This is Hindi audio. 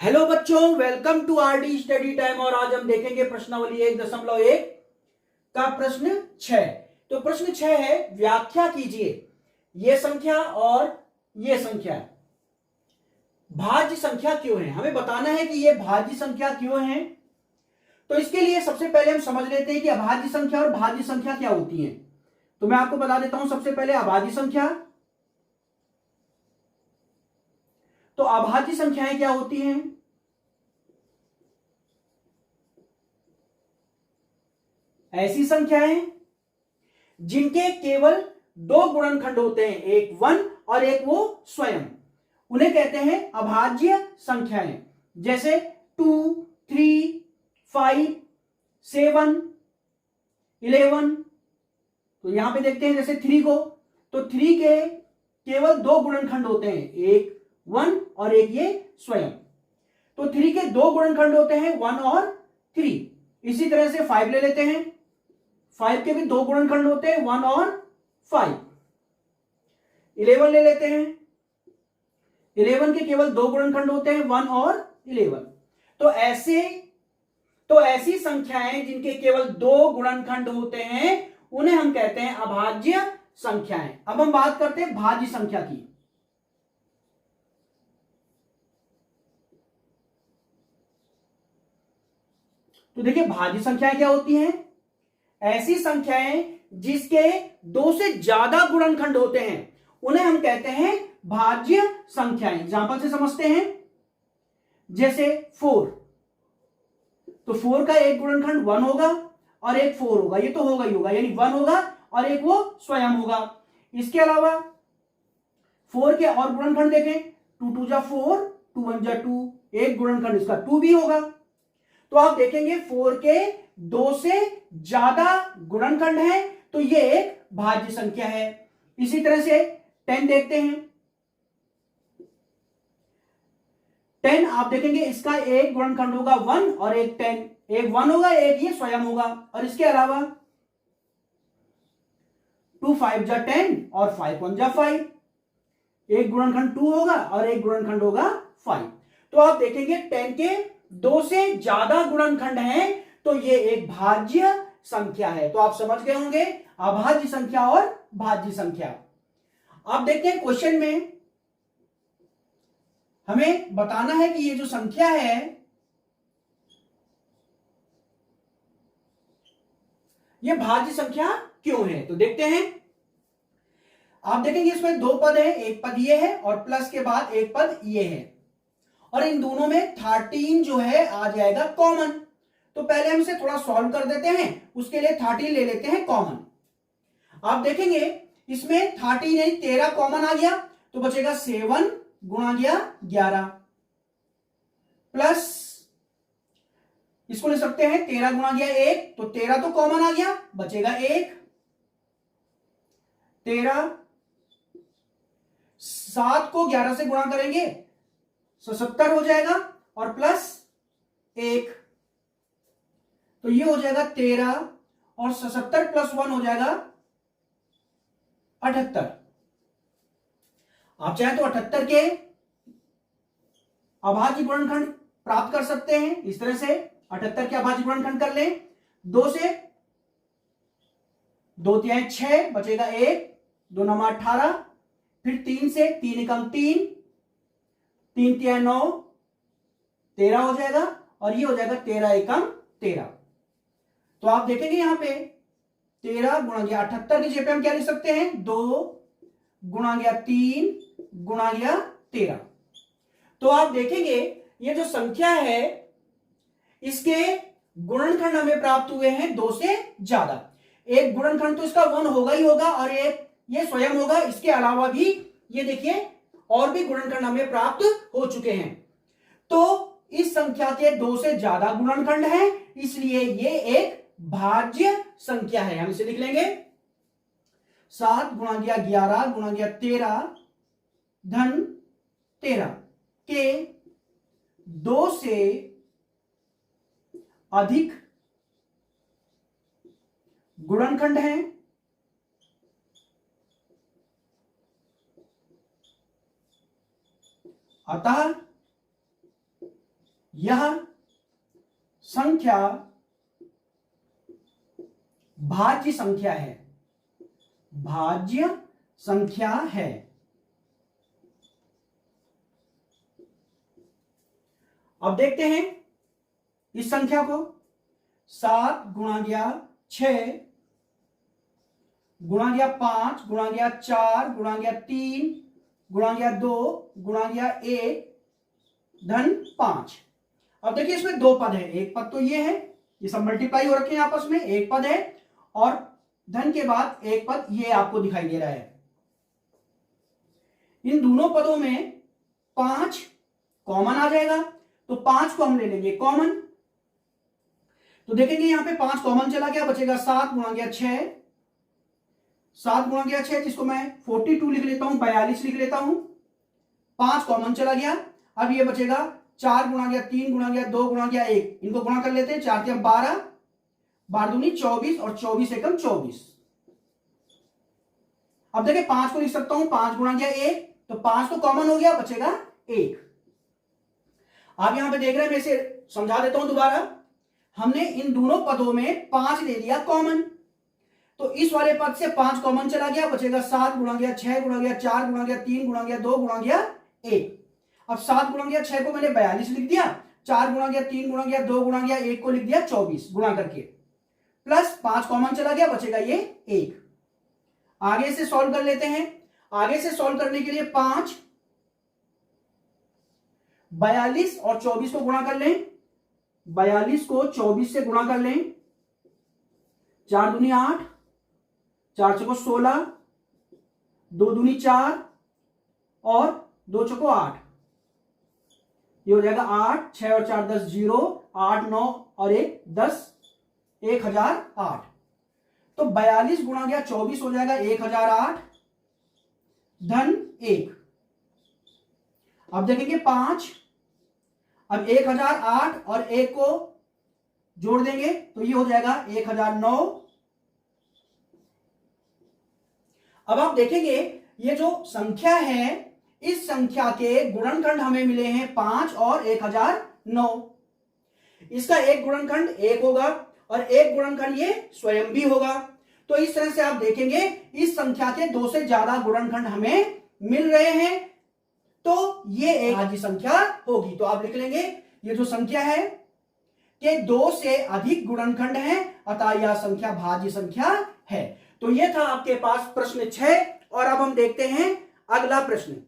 हेलो बच्चों, welcome to RD study time. और आज हम देखेंगे प्रश्नावली 1.1 का प्रश्न 6। तो प्रश्न 6 है, व्याख्या कीजिए ये संख्या और ये संख्या भाज्य संख्या क्यों है। हमें बताना है कि ये भाज्य संख्या क्यों है। तो इसके लिए सबसे पहले हम समझ लेते हैं कि अभाज्य संख्या और भाज्य संख्या क्या होती है। तो मैं आपको बता देता हूं सबसे पहले अभाज्य संख्या। तो अभाज्य संख्याएं क्या होती हैं? ऐसी संख्याएं जिनके केवल दो गुणनखंड होते हैं, एक वन और एक वो स्वयं, उन्हें कहते हैं अभाज्य संख्याएं। जैसे 2, 3, 5, 7, 11। तो यहां पे देखते हैं जैसे 3 को, तो 3 के केवल दो गुणनखंड होते हैं, एक वन और एक ये स्वयं। तो 3 के दो गुणनखंड होते हैं, 1 और 3। इसी तरह से 5 ले लेते हैं, 5 के भी दो गुणनखंड होते हैं, 1 और 5। 11 ले लेते हैं, 11 के केवल दो गुणनखंड होते हैं, 1 और 11। तो ऐसी संख्याएं जिनके केवल दो गुणनखंड होते हैं उन्हें हम कहते हैं अभाज्य संख्याएं। अब हम बात करते हैं भाज्य संख्या की। तो देखिए भाज्य संख्याएं क्या होती हैं? ऐसी संख्याएं जिसके दो से ज्यादा गुणनखंड होते हैं उन्हें हम कहते हैं भाज्य संख्याएं। एग्जांपल से समझते हैं, जैसे 4। तो 4 का एक गुणनखंड 1 होगा और एक 4 होगा, ये तो होगा ही होगा, यानी 1 होगा और एक वो स्वयं होगा। इसके अलावा 4 के और गुणनखंड देखें, 2 2 जा 4, 2 1 जा 2, एक गुणनखंड इसका 2 भी होगा। तो आप देखेंगे 4 के दो से ज्यादा गुणनखंड है, तो ये एक भाज्य संख्या है। इसी तरह से 10 देखते हैं। 10 आप देखेंगे इसका एक गुणनखंड होगा 1 और एक 10, एक 1 होगा एक ये स्वयं होगा। और इसके अलावा 2 5 जा 10 और 5 1 जा 5, एक गुणनखंड 2 होगा और एक गुणनखंड होगा 5। तो आप देखेंगे 10 के दो से ज्यादा गुणनखंड हैं, तो ये एक भाज्य संख्या है। तो आप समझ गए होंगे अभाज्य संख्या और भाज्य संख्या। आप देखते हैं क्वेश्चन में हमें बताना है कि ये जो संख्या है ये भाज्य संख्या क्यों है। तो देखते हैं, आप देखेंगे इसमें दो पद है, एक पद ये है और प्लस के बाद एक पद ये है, और इन दोनों में 13 जो है आ जाएगा कॉमन। तो पहले हम इसे थोड़ा सॉल्व कर देते हैं, उसके लिए 13 ले लेते हैं कॉमन। आप देखेंगे इसमें 13 नहीं 13 कॉमन आ गया, तो बचेगा 7 गुणा गया 11, प्लस इसको ले सकते हैं 13 गुणा गया 1, तो 13 तो कॉमन आ गया, बचेगा 1। 13, 7 को 11 से गुणा करेंगे 77 हो जाएगा, और प्लस 1, तो ये हो जाएगा 13 और 77 प्लस 1 हो जाएगा 78। आप चाहें तो 78 के अभाज्य गुणनखंड प्राप्त कर सकते हैं। इस तरह से 78 के अभाज्य गुणनखंड कर लें, 2 से 2 तिहाई 6 बचेगा 1, 2 9 18, फिर 3 से 3 एकम 3, 3 तिहाई 9, 13 हो जाएगा, और ये हो जाएगा 13 एकम 13। तो आप देखेंगे यहां पे 13 गुणा गया 78 की जगह पे हम क्या लिख सकते हैं, 2 गुणा गया 3 गुणा गया 13। तो आप देखेंगे ये जो संख्या है इसके गुणनखंड हमें प्राप्त हुए हैं दो से ज्यादा। एक गुणनखंड तो इसका 1 होगा ही होगा और एक ये स्वयं होगा। इसके अलावा भी ये देखिए और भी गुणनखंड हमें प्राप्त हो चुके हैं। तो इस संख्या के दो से ज्यादा गुणनखंड हैं, इसलिए ये एक भाज्य संख्या है। हम इसे लिख लेंगे 7 गुणा गया 11 गुणा गया 13 धन 13 के दो से अधिक गुणनखंड हैं, अतः यह संख्या भाज्य संख्या है, भाज्य संख्या है। अब देखते हैं इस संख्या को। 7 गुणा गया 6 गुणा गया 5 गुणा गया 4 गुणा गया 3 गुणा गया 2 गुणा गया 1 धन 5। अब देखिए इसमें दो पद है, एक पद तो ये है, ये सब मल्टीप्लाई हो रखे हैं आपस में, एक पद है और धन के बाद एक पद ये आपको दिखाई दे रहा है। इन दोनों पदों में 5 कॉमन आ जाएगा, तो 5 को हम ले लेंगे कॉमन। तो देखेंगे यहां पे 5 कॉमन चला गया, बचेगा 7 गुणा गया 6, 7 गुणा गया 6 जिसको मैं 42 लिख लेता हूं, 42 लिख लेता हूं। 5 कॉमन चला गया, अब ये बचेगा 4 गुणा गया 3 गुणा गया 2 गुणा गया 1, इनको गुणा कर लेते हैं। 4 3 12, 12 दूनी 24 और 24 एकम 24। अब देखिए 5 को लिख सकता हूं, 5 गुणा गया 1, तो 5 तो कॉमन हो गया, बचेगा 1। आप यहां पे देख रहे हैं, मैं इसे समझा देता हूं दोबारा। हमने इन दोनों पदों में 5 ले लिया कॉमन, तो इस वाले पद से 5 कॉमन चला गया, बचेगा 7 गुणा गया 6 गुणा गया 4 गुणा गया 3 गुणा गया 2 गुणा गया 1। अब 7 गुणा गया 6 को मैंने 42 लिख दिया, 4 गुणा गया 3 गुणा गया 2 गुणा गया 1 को लिख दिया 24 गुणा करके, प्लस 5 कॉमन चला गया, बचेगा ये 1। आगे से सॉल्व कर लेते हैं। आगे से सॉल्व करने के लिए 5 42 और 24 को गुणा कर लें, 42 को 24 से गुणा कर लें। 4 दूनी 8, 4 चौको 16, 2 दूनी 4 और 2 चौको 8, ये हो जाएगा 8, 6 और 4 10, 0, 8 9 और 1 10, 1008। तो 42 गुणा गया 24 हो जाएगा 1008 धन 1। अब देखेंगे 5, अब 1008 और 1 को जोड़ देंगे तो ये हो जाएगा 1009। अब आप देखेंगे ये जो संख्या है, इस संख्या के गुणनखंड हमें मिले हैं 5 और 1009। इसका एक गुणनखंड 1 होगा और एक गुणनखंड ये स्वयं भी होगा। तो इस तरह से आप देखेंगे इस संख्या के 2 से ज्यादा गुणनखंड हमें मिल रहे हैं, तो ये एक भाज्य संख्या होगी। तो आप लिख लेंगे ये जो संख्या है कि 2 से अधिक गुणनखंड है, अतः यह संख्या भाज्य संख्या है। तो ये था आपके पास प्रश्न 6 और अब हम देखते हैं अगला प्रश्न।